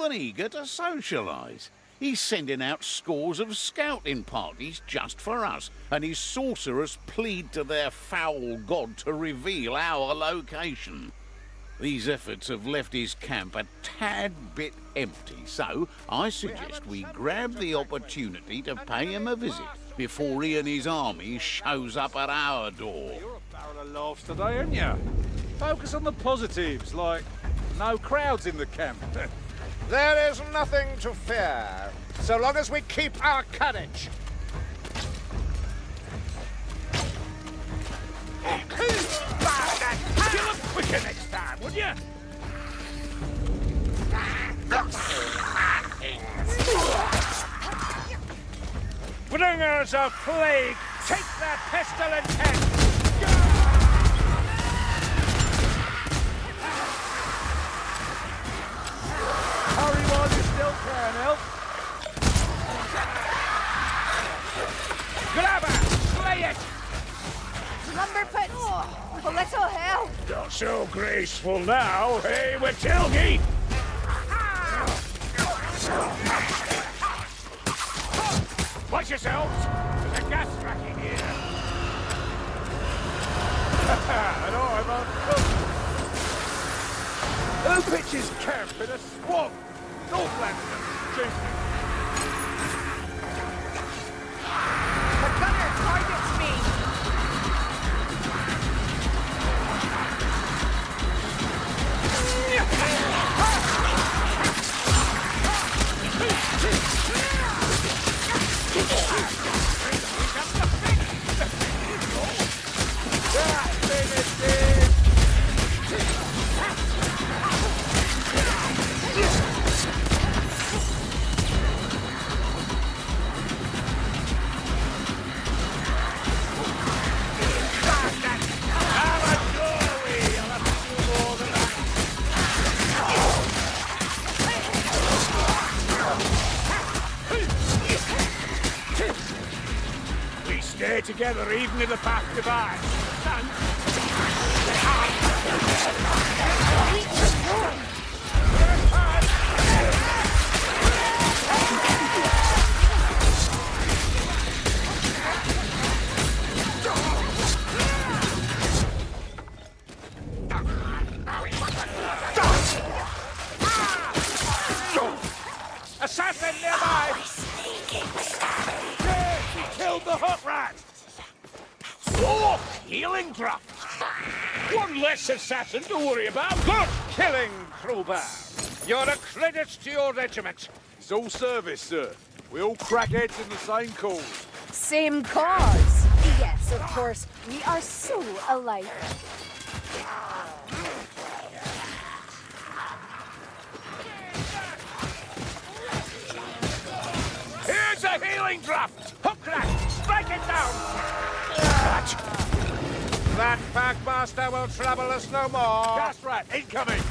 than eager to socialise. He's sending out scores of scouting parties just for us, and his sorcerers plead to their foul god to reveal our location. These efforts have left his camp a tad bit empty, so I suggest we grab the opportunity to pay him a visit before he and his army shows up at our door. You're a barrel of laughs today, aren't you? Focus on the positives, like no crowds in the camp. There is nothing to fear, so long as we keep our courage. Kill him quicker next time, would you? Bringers of plague, take that pestilent head! Hurry while you still can, Elf. Grab her! Slay it! Lumberfoot! A little help! Not so graceful now, eh, Wittilgi? Watch yourselves! There's a gas rack in here! And I'm uncooked! Who pitches camp in a swamp? Northlanders, chief! The gunner targets me! Stay together even in the path divide. Assassin nearby! Killed the hot rat! Oh, healing draft! One less assassin to worry about. Good killing, crowbar. You're a credit to your regiment. It's all service, sir. We all crack heads in the same cause. Same cause. Yes, of course. We are so alike. Here's a healing draft! Hook rat! Strike it down! Catch! That packmaster will trouble us no more. Gas rat, incoming!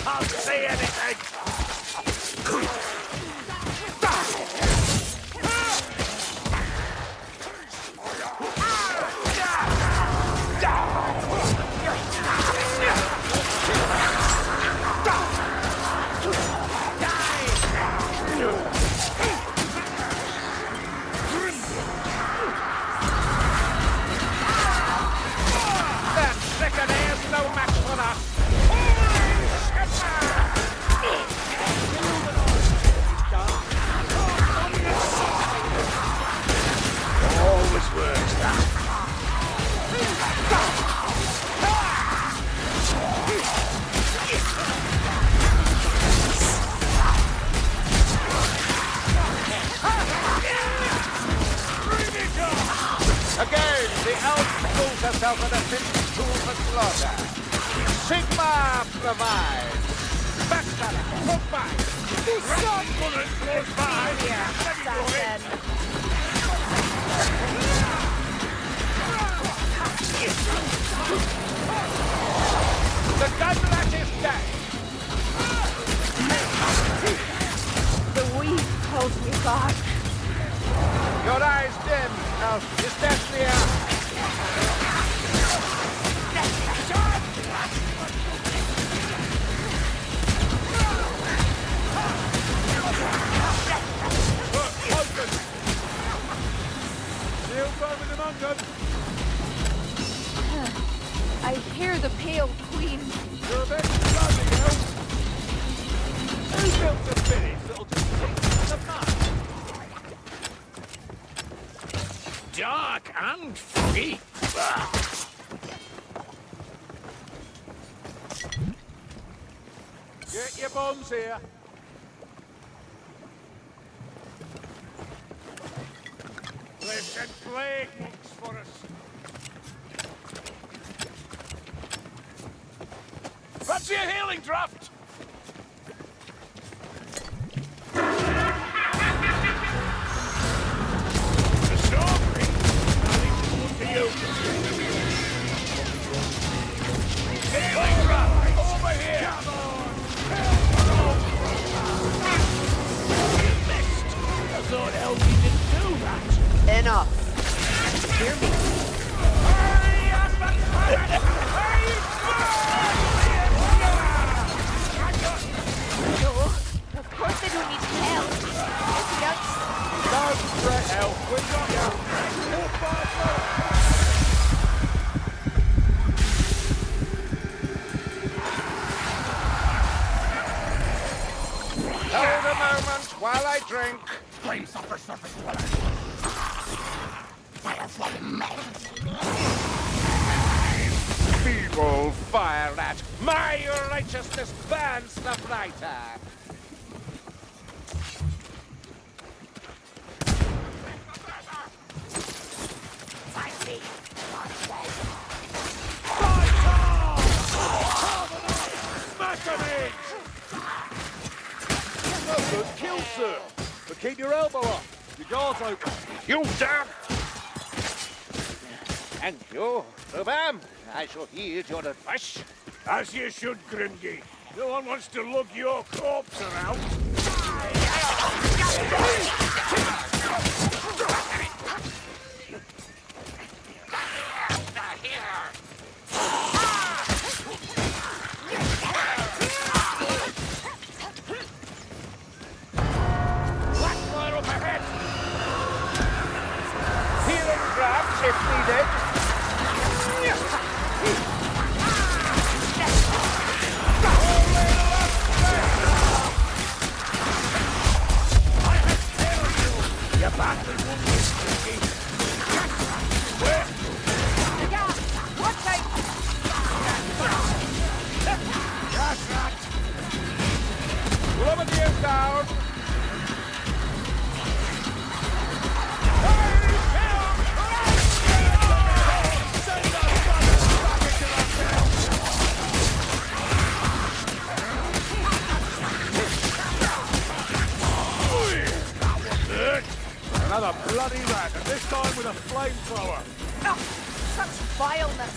Can't see anything! That second air's no match for us. Always works, that. Again, the elf pulls herself at a fixed tool for slaughter. Sigma provides. Backstabber, hook by. Some bullet close by! Assassin. The gunrat is dead. The weed holds me back. Your eyes dim, elf. Is death near? hear the Pale Queen. You're a bit bloody, elf. Who built a village that'll just sink in the mud? Dark and foggy. Get your bombs here. They sent plague monks for us. Fancy a healing draft? The strawberry. I'll leave this one to you. Healing draft. Over here. Come on. You missed. I thought Elgie didn't do that. Enough. Hear me. No, of course I don't need help. Don't fret, elf. We got you. All fired up. Hold a moment while I drink. Flame suffer surface dweller. Feeble fire rat. My righteousness burns the brighter. No good kill, sir. But keep your elbow up. Your guard's open. You damn! Thank you, Rubam. I shall heed your advice. As you should, Grimgy. No one wants to lug your corpse around. Blackfire up ahead. Healing grabs if needed. You're badly wounded, Grimgy. Where? Yeah, watch out. That's right. Rubber gears down. Another bloody rat, and this time with a flamethrower. Oh, such vileness.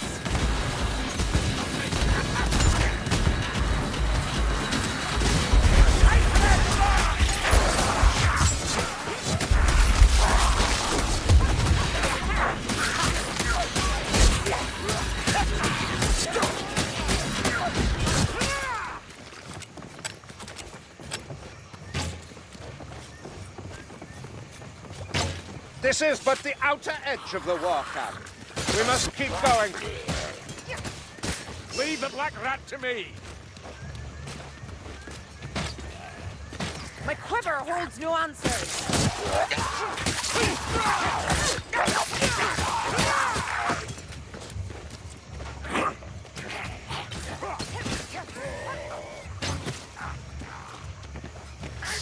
This is but the outer edge of the war camp. We must keep going. Leave the black rat to me. My quiver holds no answers.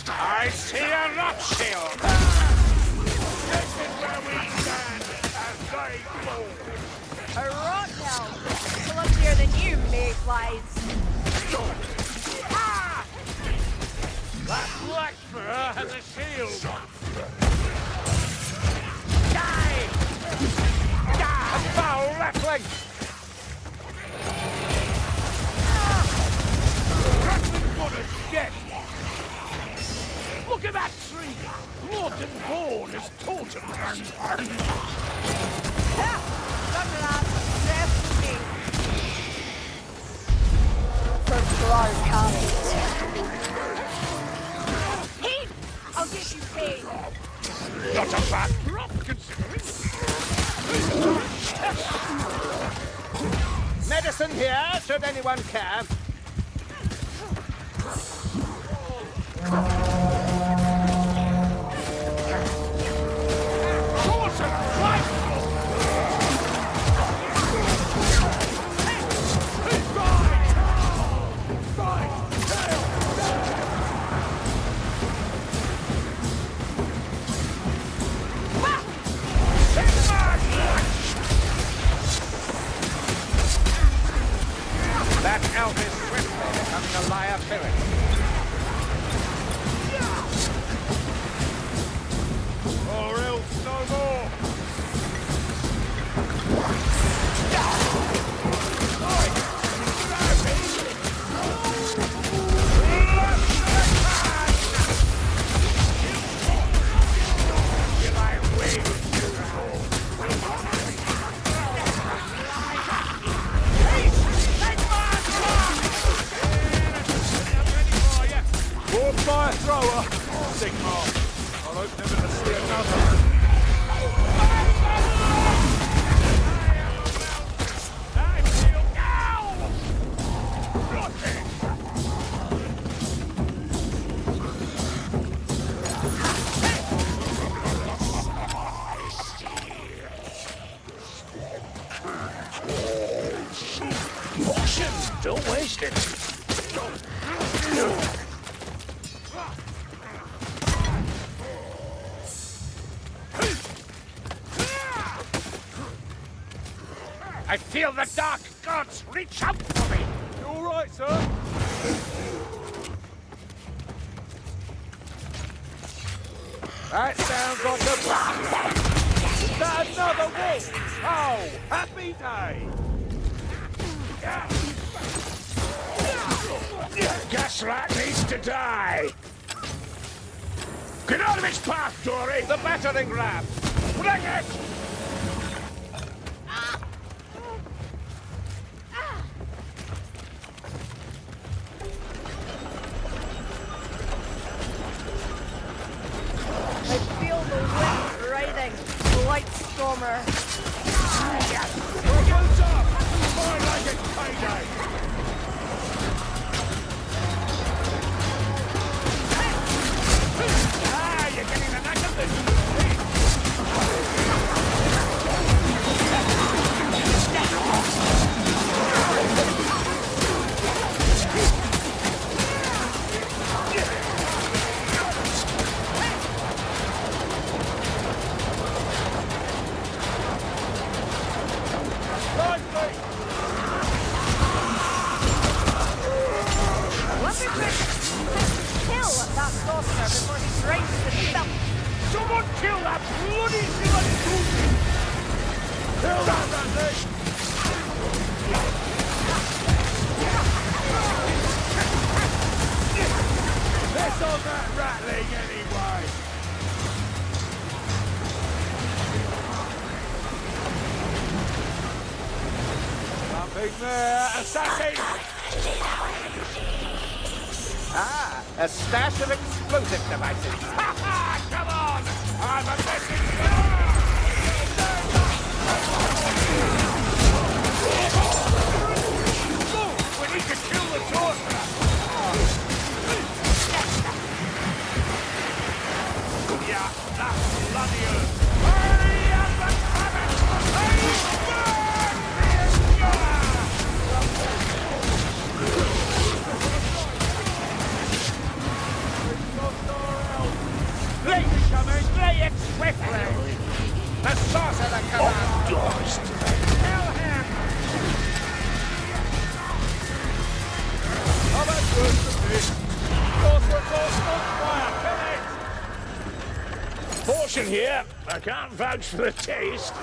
I see a rock shield. This is where we stand as they fall. A rot hell. Clumsier than you, mayflies. Ah! That black fur has a shield. Die! Die! Foul rattling! Rattling good as dead. Look at that tree! Blood and bone has taught him. For blood comes. Hey, I'll get you paid. Not a bad drop, considering. Medicine here, should anyone care. That elf is swiftly becoming a liability. Or else no more. Fire thrower! Sigma! I hope never to see another. Don't waste it. I feel the dark gods reach out for me. You all right, sir? That sounds like a... Is that another wolf? Oh, happy day! Gasrat needs to die. Get out of his path, Dory. The battering ram! Bring it! I feel the wind riding. Light stormer. What's up? More like it's payday. Ah, you're getting the knack of this. Let me kill that sorcerer before he drains himself. Someone kill that bloody Zealot! Kill that thing! Let's on that rattling anyway! Nothing there, assassin! Ah, a stash of explosive devices. Ha ha! Come on! I'm a messenger! Move! We need to kill the sorcerer! Yeah, that's bloody earth! Hurry up and have it! Lay it coming! Lay it swiftly! The sorcerer commands. Kill him! How about worse than this? Sorcerer, fire, Portion here. I can't vouch for the taste.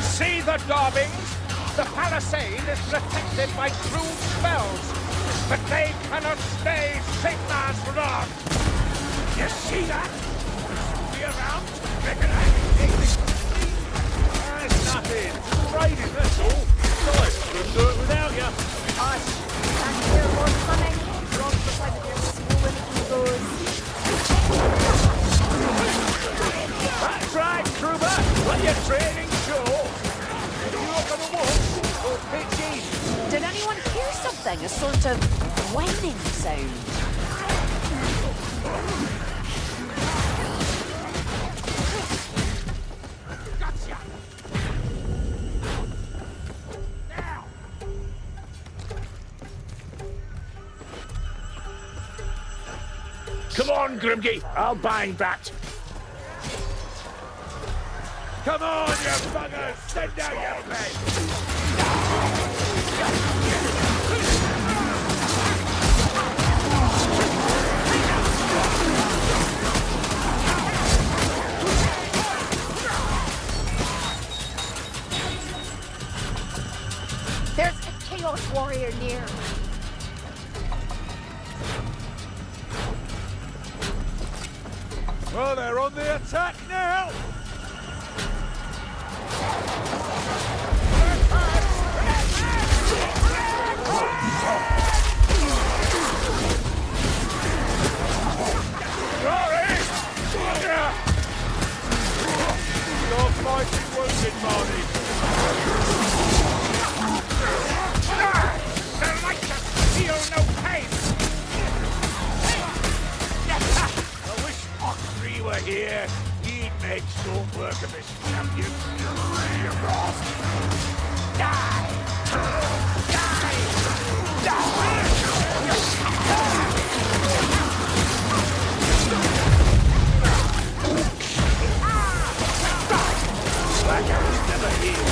See the daubings? The palisade is protected by cruel spells, but they cannot stay Sigmar's wrath. You see that? Be around? There's nothing. Raiding, that's all. Besides, couldn't do it without you. Hush. And here, Lord Cunning. Drop beside the dear swollen egos. That's right, Kruber. Let your training show. Did anyone hear something? A sort of whining sound? Come on, Grimgy, I'll bind that. Come on, you buggers! Send down your blade! There's a Chaos Warrior near. Well, they're on the attack now! You're fighting wounded, Marty. The righteous feel no pain! I wish Oxfree were here. He'd make short work of his champion. Die! Like I was never here.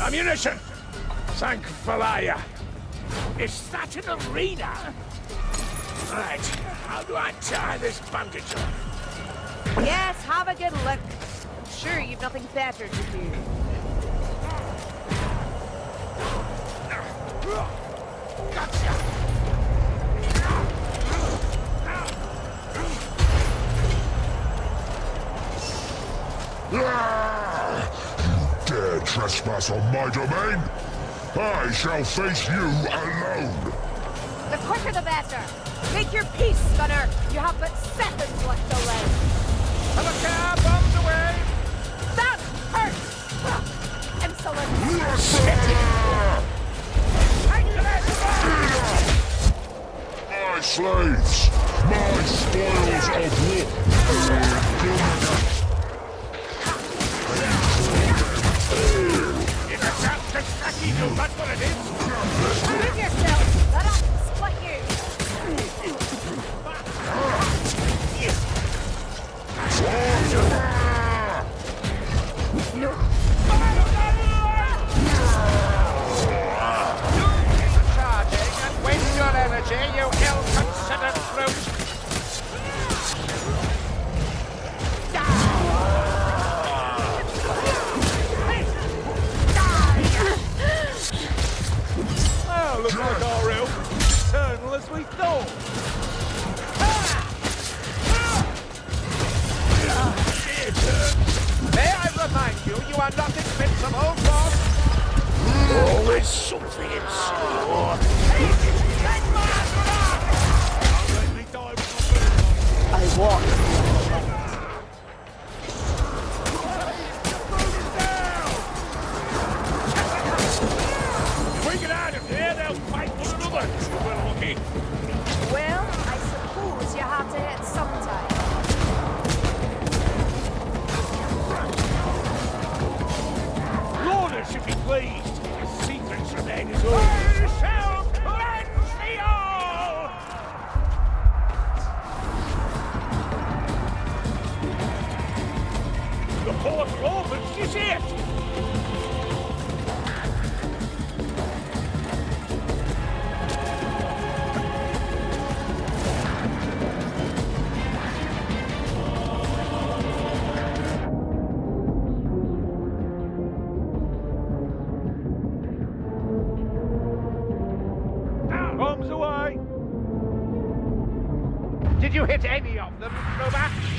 Ammunition! Thank Valaya. Is that an arena? Right, how do I tie this bandage on? Yes, have a good look. I'm sure you've nothing better to do. Gotcha! Dare trespass on my domain? I shall face you alone! The quicker the better. Make your peace, Gunner. You have but seconds left to live. Have a car bombs away! That hurts! Insolent. My slaves! My spoils of war! That's what it is! Move yourself. Let us split you. No. Charging and waste your energy, you ill-considered brute! Well, looks like our elf is eternal as we thought. May I remind you, you are not invincible, boss! Always something in store. I walk. The portal opens, you see it? Bombs away! Did you hit any of them, Crowbar?